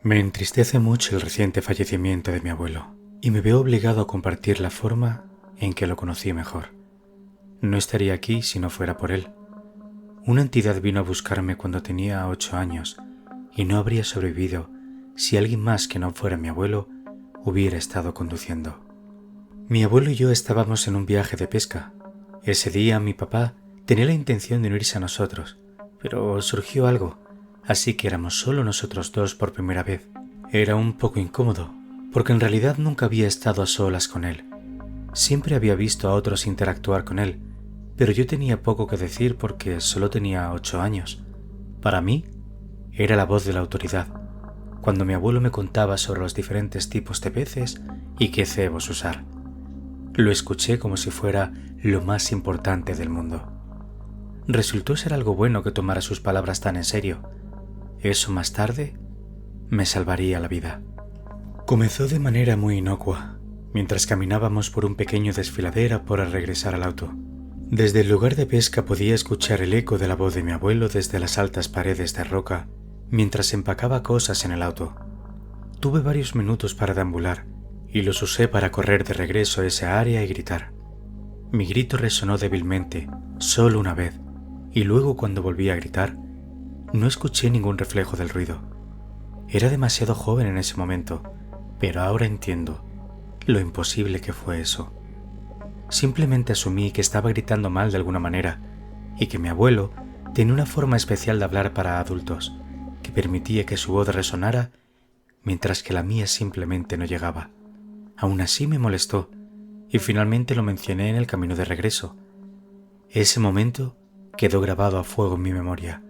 Me entristece mucho el reciente fallecimiento de mi abuelo y me veo obligado a compartir la forma en que lo conocí mejor. No estaría aquí si no fuera por él. Una entidad vino a buscarme cuando tenía 8 años y no habría sobrevivido si alguien más que no fuera mi abuelo hubiera estado conduciendo. Mi abuelo y yo estábamos en un viaje de pesca. Ese día mi papá tenía la intención de unirse a nosotros, pero surgió algo, así que éramos solo nosotros dos por primera vez. Era un poco incómodo, porque en realidad nunca había estado a solas con él. Siempre había visto a otros interactuar con él, pero yo tenía poco que decir porque solo tenía 8 años. Para mí, era la voz de la autoridad, cuando mi abuelo me contaba sobre los diferentes tipos de peces y qué cebos usar. Lo escuché como si fuera lo más importante del mundo. Resultó ser algo bueno que tomara sus palabras tan en serio. Eso más tarde me salvaría la vida. Comenzó de manera muy inocua, mientras caminábamos por un pequeño desfiladero para regresar al auto. Desde el lugar de pesca podía escuchar el eco de la voz de mi abuelo desde las altas paredes de roca, mientras empacaba cosas en el auto. Tuve varios minutos para deambular, y los usé para correr de regreso a esa área y gritar. Mi grito resonó débilmente, solo una vez, y luego cuando volví a gritar, no escuché ningún reflejo del ruido. Era demasiado joven en ese momento, pero ahora entiendo lo imposible que fue eso. Simplemente asumí que estaba gritando mal de alguna manera, y que mi abuelo tenía una forma especial de hablar para adultos, que permitía que su voz resonara, mientras que la mía simplemente no llegaba. Aún así me molestó, y finalmente lo mencioné en el camino de regreso. Ese momento quedó grabado a fuego en mi memoria.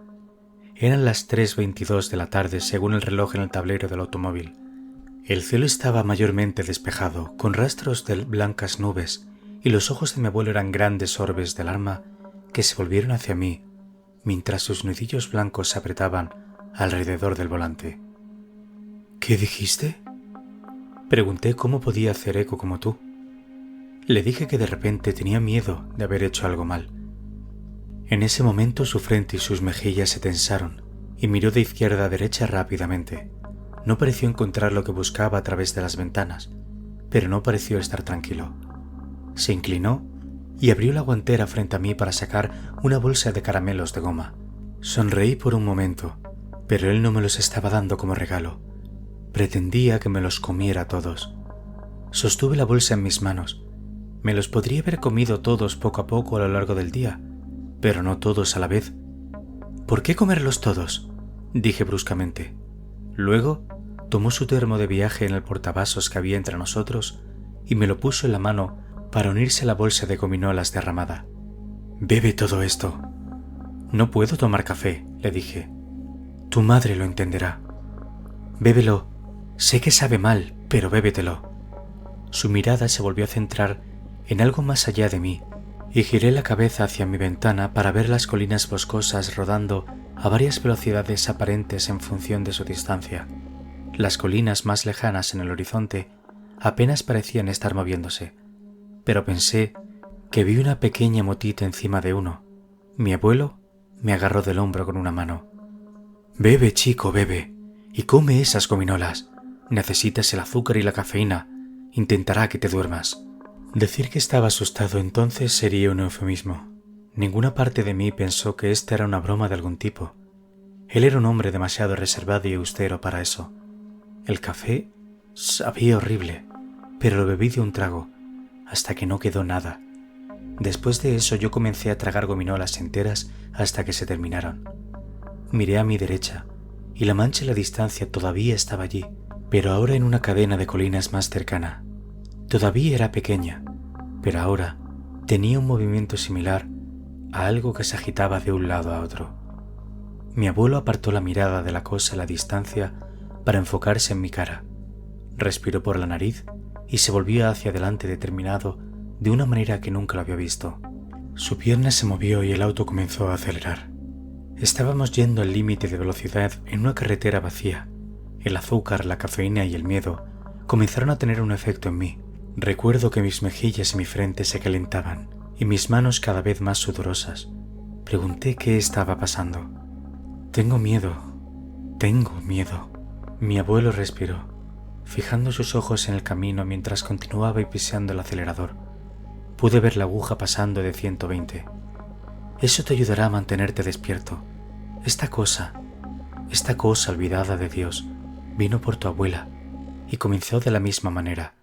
Eran las 3:22 de la tarde según el reloj en el tablero del automóvil. El cielo estaba mayormente despejado, con rastros de blancas nubes, y los ojos de mi abuelo eran grandes orbes de alarma que se volvieron hacia mí, mientras sus nudillos blancos se apretaban alrededor del volante. ¿Qué dijiste? Pregunté cómo podía hacer eco como tú. Le dije que de repente tenía miedo de haber hecho algo mal. En ese momento su frente y sus mejillas se tensaron y miró de izquierda a derecha rápidamente. No pareció encontrar lo que buscaba a través de las ventanas, pero no pareció estar tranquilo. Se inclinó y abrió la guantera frente a mí para sacar una bolsa de caramelos de goma. Sonreí por un momento, pero él no me los estaba dando como regalo. Pretendía que me los comiera todos. Sostuve la bolsa en mis manos. Me los podría haber comido todos poco a poco a lo largo del día, pero no todos a la vez. ¿Por qué comerlos todos?, dije bruscamente. Luego tomó su termo de viaje en el portavasos que había entre nosotros y me lo puso en la mano para unirse a la bolsa de gominolas derramada. «Bebe todo esto». «No puedo tomar café», le dije. «Tu madre lo entenderá». «Bébelo. Sé que sabe mal, pero bébetelo». Su mirada se volvió a centrar en algo más allá de mí, y giré la cabeza hacia mi ventana para ver las colinas boscosas rodando a varias velocidades aparentes en función de su distancia. Las colinas más lejanas en el horizonte apenas parecían estar moviéndose, pero pensé que vi una pequeña motita encima de uno. Mi abuelo me agarró del hombro con una mano. «Bebe, chico, bebe, y come esas gominolas. Necesitas el azúcar y la cafeína. Intentará que te duermas». Decir que estaba asustado entonces sería un eufemismo. Ninguna parte de mí pensó que esta era una broma de algún tipo. Él era un hombre demasiado reservado y austero para eso. El café sabía horrible, pero lo bebí de un trago, hasta que no quedó nada. Después de eso yo comencé a tragar gominolas enteras hasta que se terminaron. Miré a mi derecha, y la mancha en la distancia todavía estaba allí, pero ahora en una cadena de colinas más cercana. Todavía era pequeña, pero ahora tenía un movimiento similar a algo que se agitaba de un lado a otro. Mi abuelo apartó la mirada de la cosa a la distancia para enfocarse en mi cara. Respiró por la nariz y se volvió hacia adelante determinado de una manera que nunca lo había visto. Su pierna se movió y el auto comenzó a acelerar. Estábamos yendo al límite de velocidad en una carretera vacía. El azúcar, la cafeína y el miedo comenzaron a tener un efecto en mí. Recuerdo que mis mejillas y mi frente se calentaban y mis manos cada vez más sudorosas. Pregunté qué estaba pasando. Tengo miedo, Mi abuelo respiró, fijando sus ojos en el camino mientras continuaba pisando el acelerador. Pude ver la aguja pasando de 120. Eso te ayudará a mantenerte despierto. Esta cosa olvidada de Dios, vino por tu abuela y comenzó de la misma manera.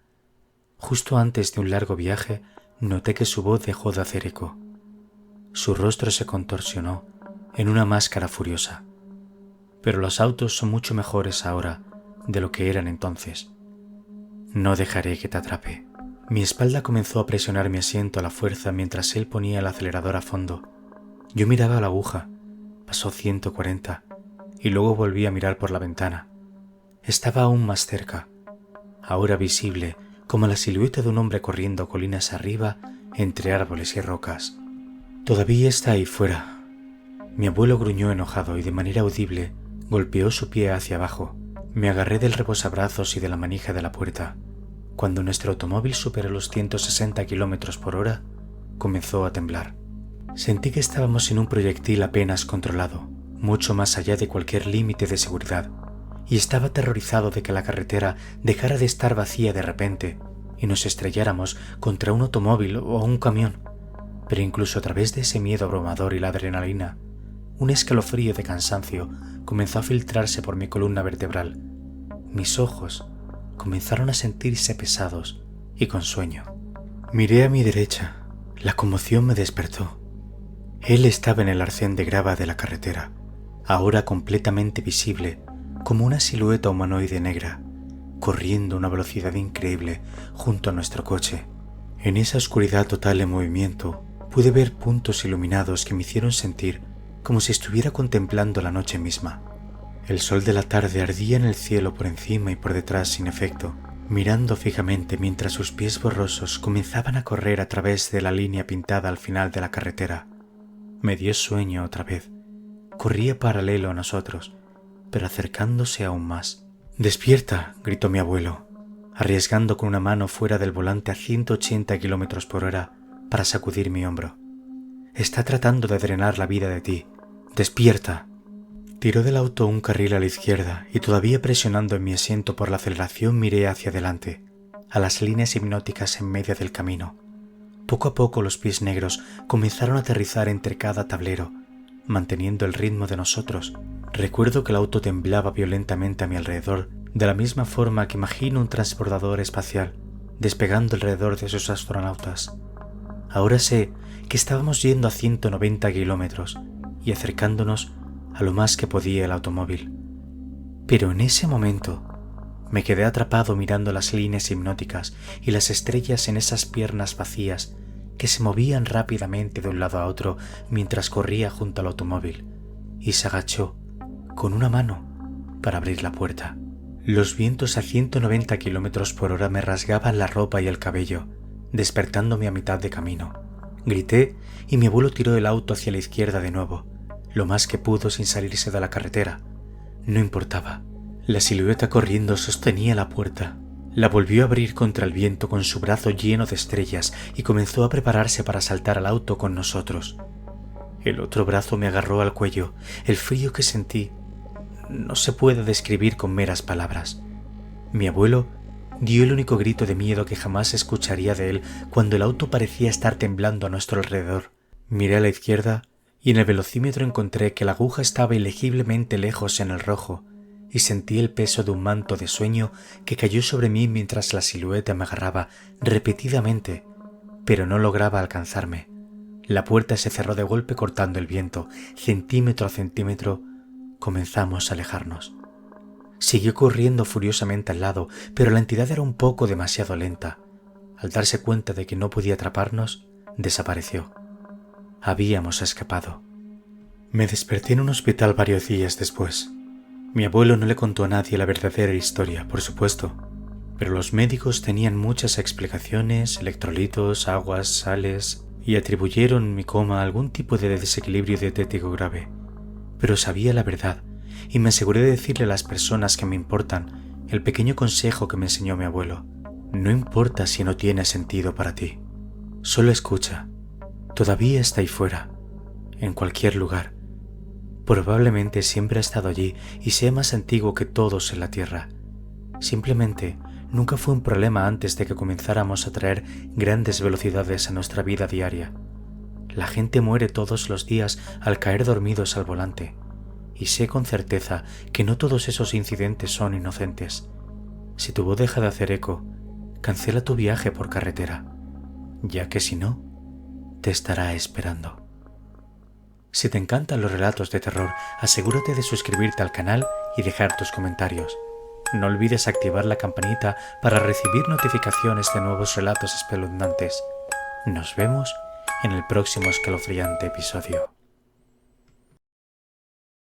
Justo antes de un largo viaje, noté que su voz dejó de hacer eco. Su rostro se contorsionó en una máscara furiosa. Pero los autos son mucho mejores ahora de lo que eran entonces. No dejaré que te atrape. Mi espalda comenzó a presionar mi asiento a la fuerza mientras él ponía el acelerador a fondo. Yo miraba a la aguja. Pasó 140 y luego volví a mirar por la ventana. Estaba aún más cerca, ahora visible como la silueta de un hombre corriendo colinas arriba entre árboles y rocas. Todavía está ahí fuera. Mi abuelo gruñó enojado y de manera audible golpeó su pie hacia abajo. Me agarré del reposabrazos y de la manija de la puerta. Cuando nuestro automóvil superó los 160 km por hora, comenzó a temblar. Sentí que estábamos en un proyectil apenas controlado, mucho más allá de cualquier límite de seguridad, y estaba aterrorizado de que la carretera dejara de estar vacía de repente y nos estrelláramos contra un automóvil o un camión. Pero incluso a través de ese miedo abrumador y la adrenalina, un escalofrío de cansancio comenzó a filtrarse por mi columna vertebral. Mis ojos comenzaron a sentirse pesados y con sueño. Miré a mi derecha. La conmoción me despertó. Él estaba en el arcén de grava de la carretera, ahora completamente visible como una silueta humanoide negra, corriendo a una velocidad increíble junto a nuestro coche. En esa oscuridad total en movimiento, pude ver puntos iluminados que me hicieron sentir como si estuviera contemplando la noche misma. El sol de la tarde ardía en el cielo por encima y por detrás sin efecto, mirando fijamente mientras sus pies borrosos comenzaban a correr a través de la línea pintada al final de la carretera. Me dio sueño otra vez. Corría paralelo a nosotros, pero acercándose aún más. «¡Despierta!», gritó mi abuelo, arriesgando con una mano fuera del volante a 180 km por hora para sacudir mi hombro. «Está tratando de drenar la vida de ti. ¡Despierta!». Tiró del auto un carril a la izquierda y todavía presionando en mi asiento por la aceleración miré hacia adelante, a las líneas hipnóticas en medio del camino. Poco a poco los pies negros comenzaron a aterrizar entre cada tablero, manteniendo el ritmo de nosotros. Recuerdo que el auto temblaba violentamente a mi alrededor, de la misma forma que imagino un transbordador espacial despegando alrededor de sus astronautas. Ahora sé que estábamos yendo a 190 kilómetros y acercándonos a lo más que podía el automóvil. Pero en ese momento me quedé atrapado mirando las líneas hipnóticas y las estrellas en esas piernas vacías que se movían rápidamente de un lado a otro mientras corría junto al automóvil, y se agachó con una mano para abrir la puerta. Los vientos a 190 kilómetros por hora me rasgaban la ropa y el cabello, despertándome a mitad de camino. Grité y mi abuelo tiró el auto hacia la izquierda de nuevo, lo más que pudo sin salirse de la carretera. No importaba. La silueta corriendo sostenía la puerta. La volvió a abrir contra el viento con su brazo lleno de estrellas y comenzó a prepararse para saltar al auto con nosotros. El otro brazo me agarró al cuello. El frío que sentí no se puede describir con meras palabras. Mi abuelo dio el único grito de miedo que jamás escucharía de él cuando el auto parecía estar temblando a nuestro alrededor. Miré a la izquierda y en el velocímetro encontré que la aguja estaba ilegiblemente lejos en el rojo y sentí el peso de un manto de sueño que cayó sobre mí mientras la silueta me agarraba repetidamente, pero no lograba alcanzarme. La puerta se cerró de golpe cortando el viento. Centímetro a centímetro comenzamos a alejarnos. Siguió corriendo furiosamente al lado, pero la entidad era un poco demasiado lenta. Al darse cuenta de que no podía atraparnos, desapareció. Habíamos escapado. Me desperté en un hospital varios días después. Mi abuelo no le contó a nadie la verdadera historia, por supuesto, pero los médicos tenían muchas explicaciones, electrolitos, aguas, sales, y atribuyeron mi coma a algún tipo de desequilibrio dietético grave. Pero sabía la verdad y me aseguré de decirle a las personas que me importan el pequeño consejo que me enseñó mi abuelo. No importa si no tiene sentido para ti. Solo escucha. Todavía está ahí fuera, en cualquier lugar. Probablemente siempre ha estado allí y sea más antiguo que todos en la Tierra. Simplemente nunca fue un problema antes de que comenzáramos a traer grandes velocidades a nuestra vida diaria. La gente muere todos los días al caer dormidos al volante, y sé con certeza que no todos esos incidentes son inocentes. Si tu voz deja de hacer eco, cancela tu viaje por carretera, ya que si no, te estará esperando. Si te encantan los relatos de terror, asegúrate de suscribirte al canal y dejar tus comentarios. No olvides activar la campanita para recibir notificaciones de nuevos relatos espeluznantes. Nos vemos en el próximo escalofriante episodio.